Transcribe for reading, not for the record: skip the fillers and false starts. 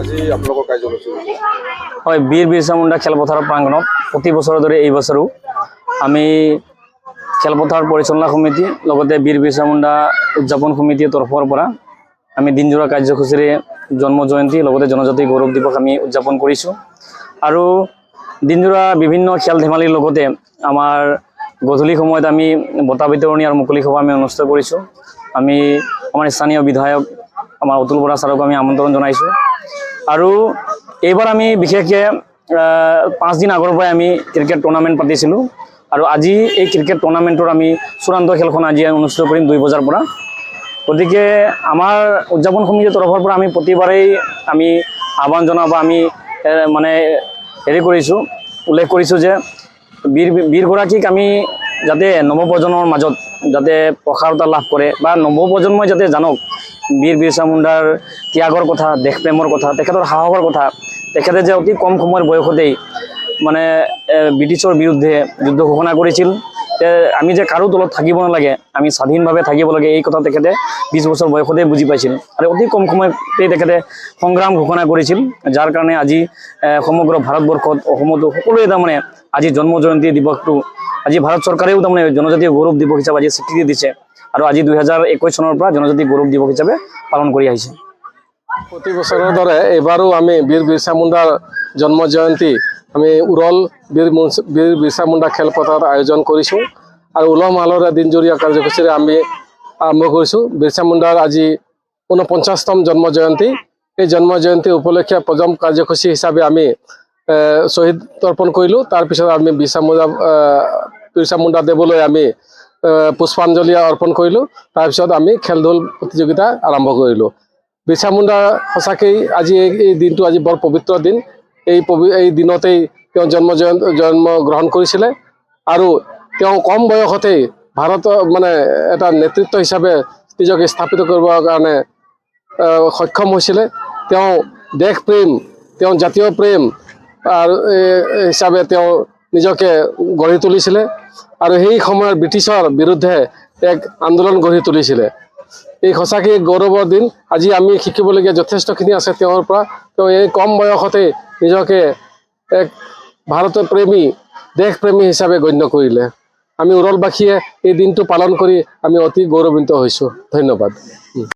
আজি আপোনালোকৰ কাৰ্যসূচী হয়, বীৰ বিৰছা মুণ্ডা খেলপথাৰ প্ৰাংগণত প্ৰতি বছৰৰ দৰে এই বছৰো আমি খেলপথাৰ পৰিচালনা সমিতি লগতে বীৰ বিৰছা মুণ্ডা উদযাপন সমিতিৰ তৰফৰ পৰা আমি দিনজোৰা কাৰ্যসূচীৰে জন্ম জয়ন্তী লগতে জনজাতি গৌৰৱ দিৱস আমি উদযাপন কৰিছোঁ। আৰু দিনজোৰা বিভিন্ন খেল ধেমালিৰ লগতে আমাৰ গধূলি সময়ত আমি বঁটা বিতৰণী আৰু মুকলি সভা আমি অনুষ্ঠিত কৰিছোঁ। আমি আমাৰ স্থানীয় বিধায়ক আমাৰ অতুল বৰা ছাৰক আমি আমন্ত্ৰণ জনাইছোঁ। আৰু এইবাৰ আমি বিশেষকৈ 5 দিন আগৰ পৰাই আমি ক্ৰিকেট টুৰ্ণামেণ্ট পাতিছিলোঁ আৰু আজি এই ক্ৰিকেট টুৰ্ণামেণ্টৰ আমি চূড়ান্ত খেলখন আজি অনুষ্ঠিত কৰিম 2 বজাৰ পৰা। গতিকে আমাৰ উদযাপন সমিতিৰ তৰফৰ পৰা আমি প্ৰতিবাৰেই আমি আহ্বান জনাওঁ বা আমি মানে উল্লেখ কৰিছোঁ যে বীৰগৰাকীক আমি যাতে নৱপ্ৰজন্মৰ মাজত যাতে প্ৰসাৰতা লাভ কৰে বা নৱপ্ৰজন্মই যাতে জানক বীৰ বিৰছা মুণ্ডাৰ ত্যাগৰ কথা, দেশপ্ৰেমৰ কথা, তেখেতৰ সাহসৰ কথা। তেখেতে যে অতি কম সময়ৰ বয়সতেই মানে ব্ৰিটিছৰ বিৰুদ্ধে যুদ্ধ ঘোষণা কৰিছিল। আমি যে কাৰো তলত থাকিব নালাগে, আমি স্বাধীনভাৱে থাকিব লাগে, এই কথা তেখেতে 20 বছৰ বয়সতে বুজি পাইছিল আৰু অতি কম সময়তেই তেখেতে সংগ্ৰাম ঘোষণা কৰিছিল, যাৰ কাৰণে আজি সমগ্ৰ ভাৰতবৰ্ষত অসমতো সকলোৱে তাৰমানে আজি জন্ম জয়ন্তী দিৱসটো আজি ভাৰত চৰকাৰেও তাৰমানে জনজাতীয় গৌৰৱ দিৱস হিচাপে আজি স্বীকৃতি দিছে আৰু আজি 2021 চনৰ পৰা জনজাতি গৌৰৱ দিৱস হিচাপে পালন কৰি আহিছে। প্ৰতি বছৰৰ দৰে এইবাৰো আমি বীৰ বিৰছা মুণ্ডাৰ জন্ম জয়ন্তী আমি উৰল বীৰ বিৰছা মুণ্ডা খেলপথাৰত আয়োজন কৰিছোঁ আৰু উলহ মালহেৰে দিনজোৰীয়া কাৰ্যসূচীৰে আমি আৰম্ভ কৰিছোঁ। বিৰছা মুণ্ডাৰ আজি 49তম জন্ম জয়ন্তী। এই জন্ম জয়ন্তী উপলক্ষে প্ৰথম কাৰ্যসূচী হিচাপে আমি শ্বহীদ তৰ্পণ কৰিলোঁ। তাৰপিছত আমি বিৰছা মুণ্ডা দেৱলৈ আমি পুষ্পাঞ্জলি অৰ্পণ কৰিলোঁ। তাৰপিছত আমি খেল ধূল প্ৰতিযোগিতা আৰম্ভ কৰিলোঁ। বিৰছা মুণ্ডা সঁচাকেই আজি এই দিনটো আজি বৰ পবিত্ৰ দিন। এই দিনতেই তেওঁ জন্ম গ্ৰহণ কৰিছিলে আৰু তেওঁ কম বয়সতেই ভাৰতৰ মানে এটা নেতৃত্ব হিচাপে নিজকে স্থাপিত কৰিবৰ কাৰণে সক্ষম হৈছিলে। তেওঁ দেশপ্ৰেম, তেওঁ জাতীয় প্ৰেম আৰু হিচাপে তেওঁ নিজকে গঢ়ি তুলিছিলে আৰু সেই সময়ৰ ব্ৰিটিছৰ বিৰুদ্ধে এক আন্দোলন গঢ়ি তুলিছিলে। এই সঁচাকৈ গৌৰৱৰ দিন। আজি আমি শিকিবলগীয়া যথেষ্টখিনি আছে তেওঁৰ পৰা। তেওঁ এই কম বয়সতেই নিজকে এক ভাৰতৰ প্ৰেমী, দেশপ্ৰেমী হিচাপে গণ্য কৰিলে। আমি উৰলবাসীয়ে এই দিনটো পালন কৰি আমি অতি গৌৰৱান্বিত হৈছোঁ। ধন্যবাদ।